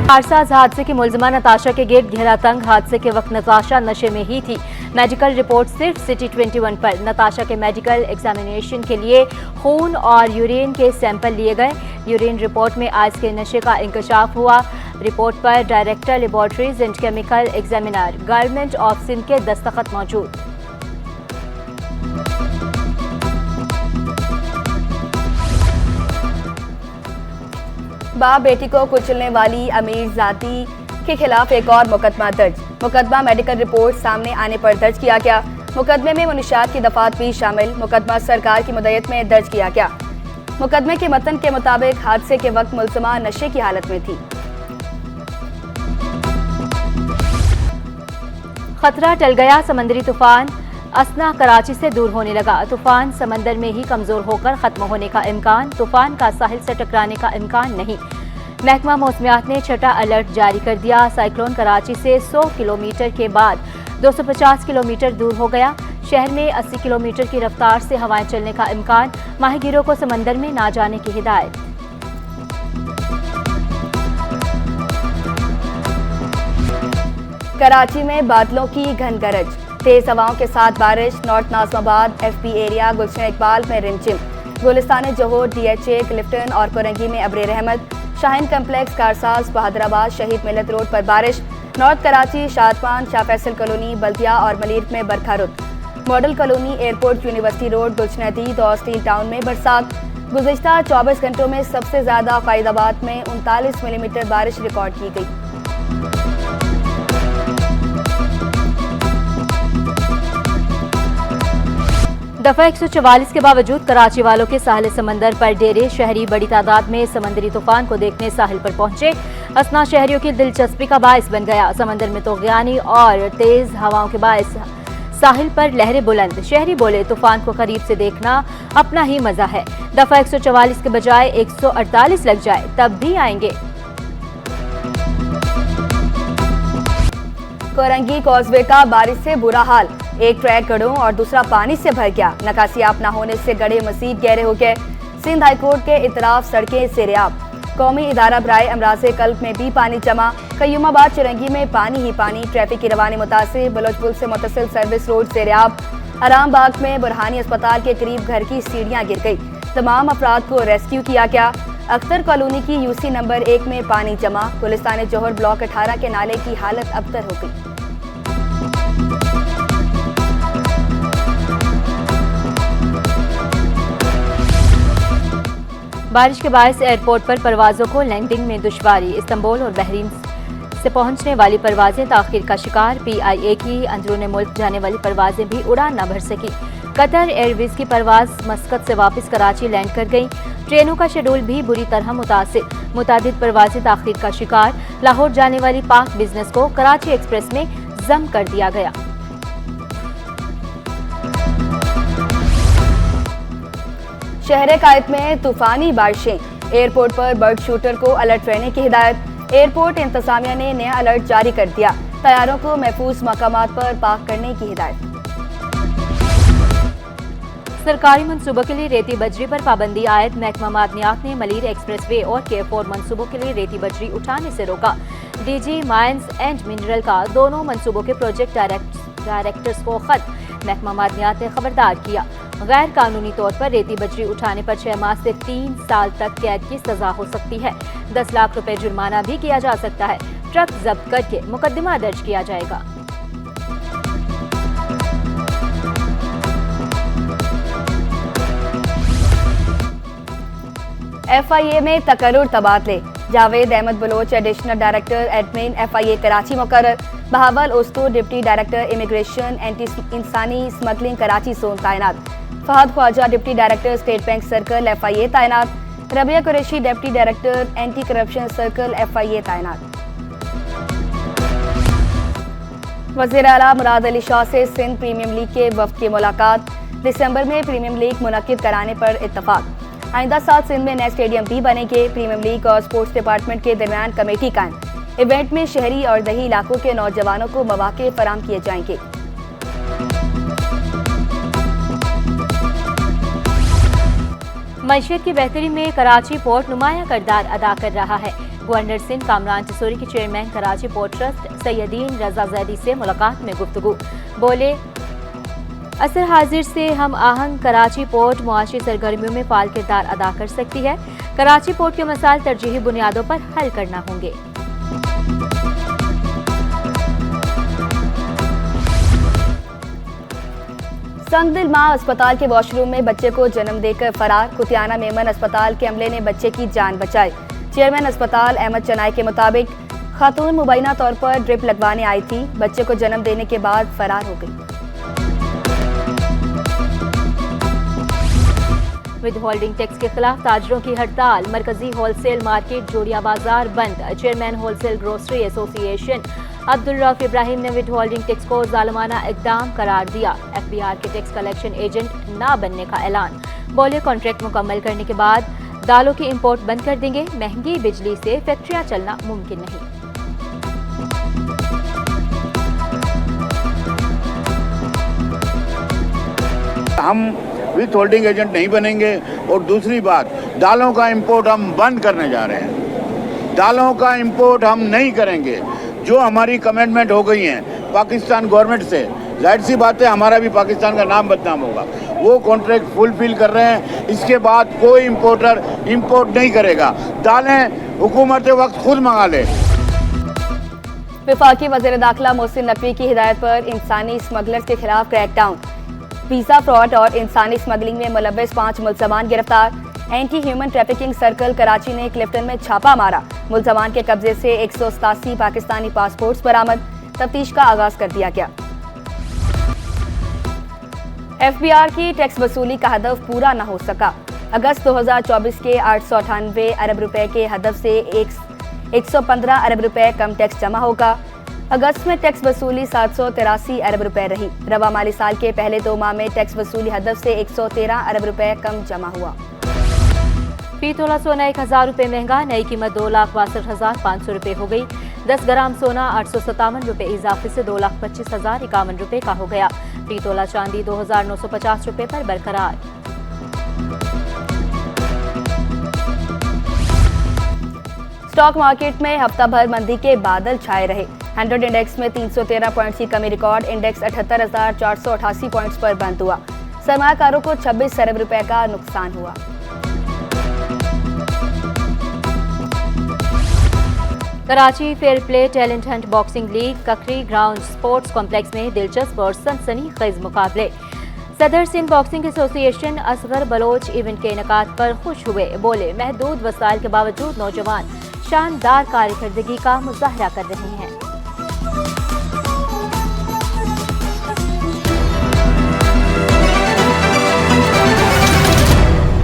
कारसाज हादसे की मुलजिमा नताशा के गेट घेरा तंग। हादसे के वक्त नताशा नशे में ही थी। मेडिकल रिपोर्ट सिर्फ सिटी 21 पर। नताशा के मेडिकल एग्जामिनेशन के लिए खून और यूरिन के सैंपल लिए गए। यूरिन रिपोर्ट में आइस के नशे का इंकशाफ हुआ। रिपोर्ट पर director laboratories and chemical examiner government of Sindh के दस्तखत मौजूद। बाप बेटी को कुचलने वाली अमीर जाती के खिलाफ एक और मुकदमा दर्ज। मुकदमा मेडिकल रिपोर्ट सामने आने पर दर्ज किया गया। मुकदमे में मुनशियात की दफात भी शामिल। मुकदमा सरकार की मुद्दत में दर्ज किया गया। मुकदमे के मतन के मुताबिक हादसे के वक्त मुलजिमा नशे की हालत में थी। खतरा टल गया। समंदरी तूफान असना कराची से दूर होने लगा। तूफान समंदर में ही कमजोर होकर खत्म होने का इम्कान। तूफान का साहिल से टकराने का इम्कान नहीं। महकमा मौसमियात ने छठा अलर्ट जारी कर दिया। साइक्लोन कराची से 100 किलोमीटर के बाद 250 किलोमीटर दूर हो गया। शहर में 80 किलोमीटर की रफ्तार से हवाएं चलने का इम्कान। माहिगीरों को समंदर में ना जाने की हिदायत। कराची में बादलों की घन गरज, तेज हवाओं के साथ बारिश। नॉर्थ नाजमाबाद FP एरिया, गुलशन इकबाल में रिमझिम। गुलिस्तान जोहर, DHA, क्लिफ्टन और कोरंगी में अब्रे रहमत। शाहीन कम्प्लेक्स, कारसाज, बहादुराबाद, शहीद मिलत रोड पर बारिश। नॉर्थ कराची, शादपान, शाह फैसल कॉलोनी, बल्दिया और मलीर में बरखा रुत। Model colony, airport, university road, गुलशनदीद और स्टील टाउन में बरसात। गुज़िश्ता 24 घंटों में सबसे ज्यादा फैज़ाबाद में 39 मिलीमीटर बारिश रिकॉर्ड की गई। दफा 144 के बावजूद कराची वालों के साहिल समंदर पर डेरे। शहरी बड़ी तादाद में समंदरी तूफान को देखने साहिल पर पहुंचे। असना शहरियों की दिलचस्पी का बायस बन गया। समंदर में तोग़यानी और तेज हवाओं के बायस साहिल पर लहरें बुलंद। शहरी बोले, तूफान को करीब से देखना अपना ही मजा है। दफा 144 के बजाय 148 लग जाए तब भी आएंगे। कोरंगी कॉजवे का बारिश से बुरा हाल। एक ट्रैक गढ़ों और दूसरा पानी से भर गया। नकासियाब न होने से गढ़े मजीद गहरे हो गए। सिंध हाईकोर्ट के इतराफ सड़कें सेरेआब। कौमी इदारा बराए अमराज़े कल्ब में भी पानी जमा। कयूमाबाद चिरंगी में पानी ही पानी। ट्रैफिक की रवानी मुतासिर। बलोचपुल से मुतसिल सर्विस रोड सेरेआब। आराम बाग में बुरहानी अस्पताल के करीब घर की सीढ़ियां गिर गई। तमाम अफराद को रेस्क्यू किया गया। अख्तर कॉलोनी की UC नंबर 1 में पानी जमा। गुलिस्तान जोहर ब्लॉक 18 के नाले की हालत अबतर हो गई। बारिश के बायस एयरपोर्ट पर परवाजों को लैंडिंग में दुश्वारी। इस्तांबुल और बहरीन से पहुंचने वाली परवाजें ताखीर का शिकार। PIA की अंदरूनी मुल्क जाने वाली परवाजें भी उड़ान न भर सकी। कतर एयरवेज की परवाज मस्कत से वापस कराची लैंड कर गई। ट्रेनों का शेड्यूल भी बुरी तरह मुतासिर। मुतादिद परवाजें ताखीर का शिकार। लाहौर जाने वाली पाक बिजनेस को कराची एक्सप्रेस में जम कर दिया गया। शहर कायद में तूफानी बारिशें। एयरपोर्ट पर बर्ड शूटर को अलर्ट रहने की हिदायत। एयरपोर्ट इंतजामिया ने नया अलर्ट जारी कर दिया। तैयारों को महफूज मकामात पर पार्क करने की हिदायत। सरकारी मंसूबों के लिए रेती बजरी पर पाबंदी आयद। महकमा मादनियात ने मलीर एक्सप्रेसवे और K4 मंसूबों के लिए रेती बजरी उठाने से रोका। DG माइंस एंड मिनरल का दोनों मंसूबों के प्रोजेक्ट डायरेक्टर्स को खत। महकमा मादनियात ने खबरदार किया, गैर कानूनी तौर पर रेती बजरी उठाने पर 6 माह से 3 साल तक कैद की सजा हो सकती है। 10 लाख रुपए जुर्माना भी किया जा सकता है। ट्रक जब्त करके मुकदमा दर्ज किया जाएगा। FIA में तकर्रुर तबादले। Javed Ahmed Baloch additional director admin FIA Karachi मुकर्रर। बहावल ओस्तू डिप्टी डायरेक्टर इमिग्रेशन एंटी इंसानी स्मगलिंग कराची जोन तैनात। Fahad Khawaja deputy director state bank circle FIA तैनात। Rabia Qureshi deputy director anti corruption circle FIA तैनात। वज़ीर आला मुराद अली शाह से सिंध प्रीमियम लीग के वफ्द की मुलाकात। दिसंबर में प्रीमियम लीग मुनक्किद कराने पर इत्तफाक। आइंदा साल सिंध में नए स्टेडियम भी बनेंगे। प्रीमियम लीग और स्पोर्ट्स डिपार्टमेंट के दरमियान कमेटी कायम। इवेंट में शहरी और दही इलाकों के नौजवानों को मौके फराहम किए जाएंगे। मईशत की बेहतरी में कराची पोर्ट नुमाया किरदार अदा कर रहा है। गवर्नर सिंध कामरान जसूरी के चेयरमैन कराची पोर्ट ट्रस्ट सैयदीन रजा जैदी से मुलाकात में गुफ्तगू। बोले, असर हाजिर से हम आहंग कराची पोर्ट मुआशी सरगर्मियों में फाल किरदार अदा कर सकती है। कराची पोर्ट के मसाइल तरजीही बुनियादों पर हल करना होंगे। संगदिल मां अस्पताल के वॉशरूम में बच्चे को जन्म देकर फरार। कुतियाना मेमन अस्पताल के अमले ने बच्चे की जान बचाई। चेयरमैन अस्पताल अहमद चनाई के मुताबिक खातून मुबैना तौर पर ड्रिप लगवाने आई थी, बच्चे को जन्म देने के बाद फरार हो गई। विद होल्डिंग टैक्स के खिलाफ ताजरों की हड़ताल। मरकजी होलसेल मार्केट जोड़िया बाजार बंद। Chairman wholesale grocery association Abdul Rauf Ibrahim ने विद होल्डिंग टैक्स को जालिमाना इकदाम करार दिया। FBR के टैक्स कलेक्शन एजेंट ना बनने का ऐलान। बोले, कॉन्ट्रैक्ट मुकम्मल करने के बाद दालों की इंपोर्ट बंद कर देंगे। महंगी बिजली से फैक्ट्रियां चलना मुमकिन नहीं। हम विथ होल्डिंग एजेंट नहीं बनेंगे। और दूसरी बात, दालों का इंपोर्ट हम बंद करने जा रहे हैं। दालों का इंपोर्ट हम नहीं करेंगे। जो हमारी कमिटमेंट हो गई है पाकिस्तान गवर्नमेंट से, जाहिर सी बात है हमारा भी पाकिस्तान का नाम बदनाम होगा। वो कॉन्ट्रैक्ट फुलफिल कर रहे हैं। इसके बाद कोई इंपोर्टर इंपोर्ट नहीं करेगा। दालें हुकूमत वक्त खुद मंगा ले। वफाकी वज़ीर दाखिला मोहसिन नकवी की हिदायत पर इंसानी स्मगलर्स के खिलाफ क्रैकडाउन। वीजा फ्रॉड और इंसानी स्मगलिंग में मुलव्वस 5 मुलजमान गिरफ्तार। Anti human trafficking circle Karachi ने क्लिफ्टन में छापा मारा। मुलजमान के कब्जे से 187 पाकिस्तानी पासपोर्ट्स बरामद। तफ्तीश का आगाज कर दिया गया। FBR की टैक्स वसूली का हदफ पूरा न हो सका। अगस्त 2024 के 898 अरब रुपए के हदफ से 115 अरब रुपए कम टैक्स जमा होगा। अगस्त में टैक्स वसूली 783 अरब रुपए रही। रवा माली साल के पहले 2 माह में टैक्स वसूली हदफ से 113 अरब रुपए कम जमा हुआ। फी तोला सोना 1000 रुपए महंगा। नई कीमत 2,62,500 रुपए हो गई। 10 ग्राम सोना 857 रुपए इजाफे से 2,25,051 रुपए का हो गया। फी तोला चांदी 2,950 रुपए पर बरकरार। स्टॉक मार्केट में हफ्ता भर मंदी के बादल छाए रहे। 100 इंडेक्स में 313 पॉइंट्स की कमी रिकॉर्ड। इंडेक्स 78,488 पॉइंट्स पर बंद हुआ। सरमायाकारों को 26 अरब रुपए का नुकसान हुआ। Karachi fair play talent hunt boxing league Kakri ground sports complex में दिलचस्प और सनसनीखेज मुकाबले। सदर Sindh boxing association Asghar Baloch event के इनेकाद पर खुश हुए। बोले, महदूद वसाइल के बावजूद नौजवान शानदार कारकर्दगी का मुजाहरा कर रहे हैं।